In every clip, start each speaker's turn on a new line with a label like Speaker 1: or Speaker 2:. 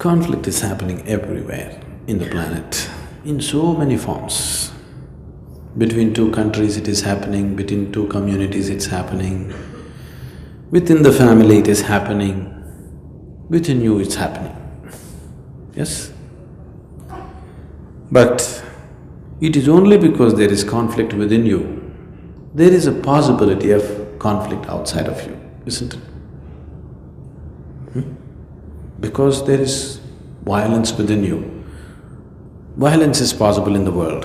Speaker 1: Conflict is happening everywhere in the planet, in so many forms. Between two countries it is happening, between two communities it's happening, within the family it is happening, within you it's happening, yes? But it is only because there is conflict within you, there is a possibility of conflict outside of you, isn't it? Because there is violence within you. Violence is possible in the world.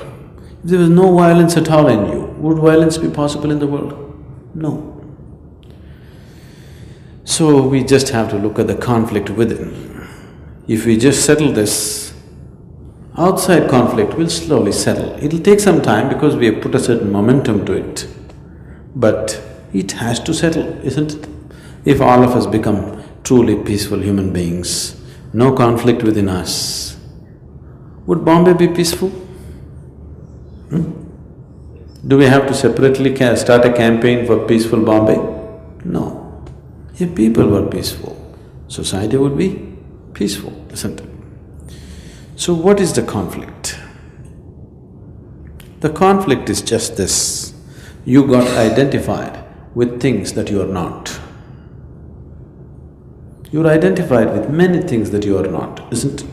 Speaker 1: If there was no violence at all in you, would violence be possible in the world? No. So we just have to look at the conflict within. If we just settle this, outside conflict will slowly settle. It'll take some time because we have put a certain momentum to it. But it has to settle, isn't it? If all of us become truly peaceful human beings, no conflict within us, would Bombay be peaceful? Do we have to separately start a campaign for peaceful Bombay? No. If people were peaceful, society would be peaceful, isn't it? So what is the conflict? The conflict is just this: you got identified with things that you are not. You're identified with many things that you are not, isn't it?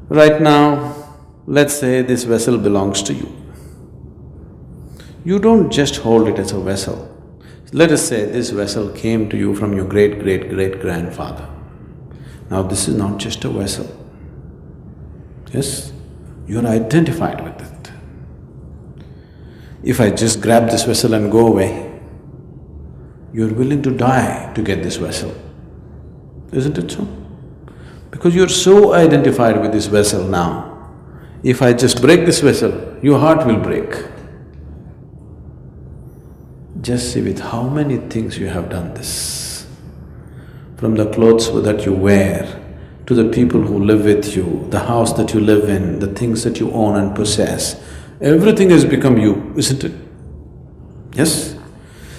Speaker 1: Right now, let's say this vessel belongs to you. You don't just hold it as a vessel. Let us say this vessel came to you from your great-great-great-grandfather. Now this is not just a vessel, yes? You're identified with it. If I just grab this vessel and go away, you're willing to die to get this vessel, isn't it so? Because you're so identified with this vessel now, if I just break this vessel, your heart will break. Just see with how many things you have done this. From the clothes that you wear, to the people who live with you, the house that you live in, the things that you own and possess, everything has become you, isn't it? Yes?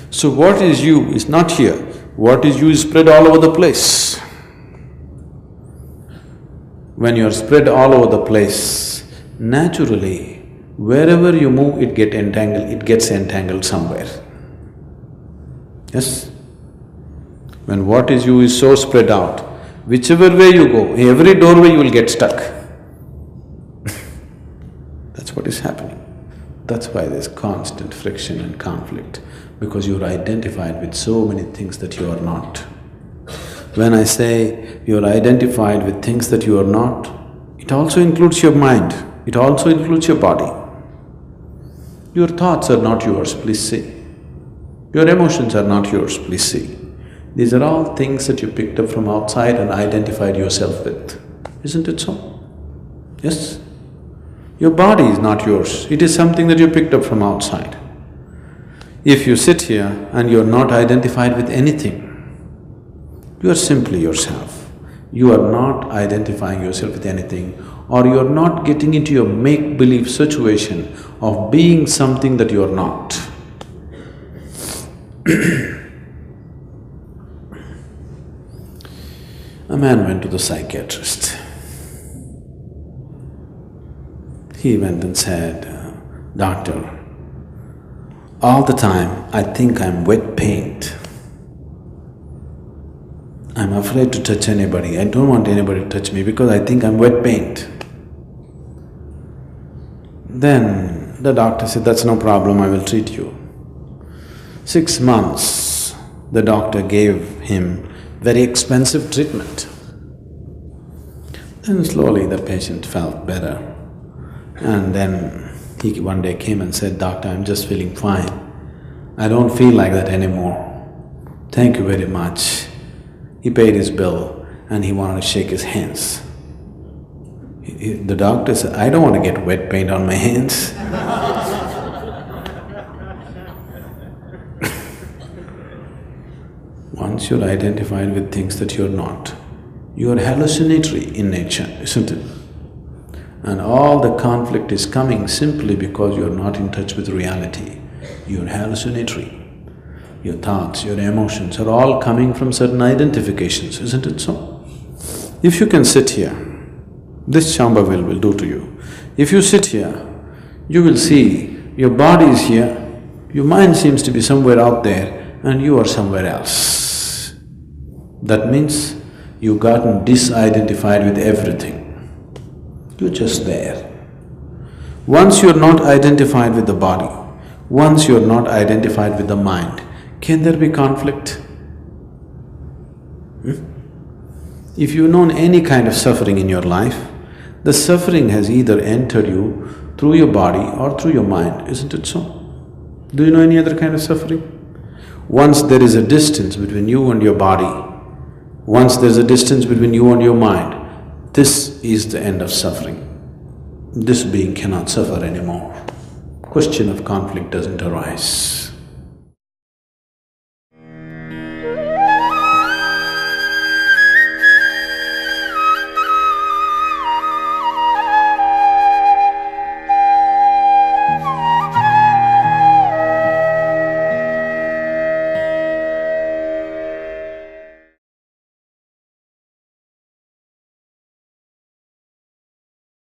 Speaker 1: So what is you is not here, what is you is spread all over the place. When you are spread all over the place, naturally, wherever you move, it gets entangled somewhere. Yes? When what is you is so spread out, whichever way you go, every doorway you will get stuck. That's what is happening. That's why there's constant friction and conflict, because you're identified with so many things that you are not. When I say you're identified with things that you are not, it also includes your mind, it also includes your body. Your thoughts are not yours, please see. Your emotions are not yours, please see. These are all things that you picked up from outside and identified yourself with, isn't it so? Yes? Your body is not yours, it is something that you picked up from outside. If you sit here and you're not identified with anything, you are simply yourself. You are not identifying yourself with anything, or you're not getting into your make-believe situation of being something that you're not. A man went to the psychiatrist. He went and said, "Doctor, all the time I think I'm wet paint. I'm afraid to touch anybody, I don't want anybody to touch me because I think I'm wet paint." Then the doctor said, "That's no problem, I will treat you." 6 months, the doctor gave him very expensive treatment. Then slowly the patient felt better. And then he one day came and said, "Doctor, I'm just feeling fine. I don't feel like that anymore. Thank you very much." He paid his bill and he wanted to shake his hands. The doctor said, "I don't want to get wet paint on my hands." Once you're identified with things that you're not, you're hallucinatory in nature, isn't it? And all the conflict is coming simply because you're not in touch with reality. You're hallucinatory. Your thoughts, your emotions are all coming from certain identifications, isn't it so? If you can sit here, this Shambhavi will do to you. If you sit here, you will see your body is here, your mind seems to be somewhere out there and you are somewhere else. That means you've gotten disidentified with everything. You're just there. Once you're not identified with the body, once you're not identified with the mind, can there be conflict? If you've known any kind of suffering in your life, the suffering has either entered you through your body or through your mind, isn't it so? Do you know any other kind of suffering? Once there is a distance between you and your body, once there's a distance between you and your mind, this is the end of suffering. This being cannot suffer anymore. Question of conflict doesn't arise.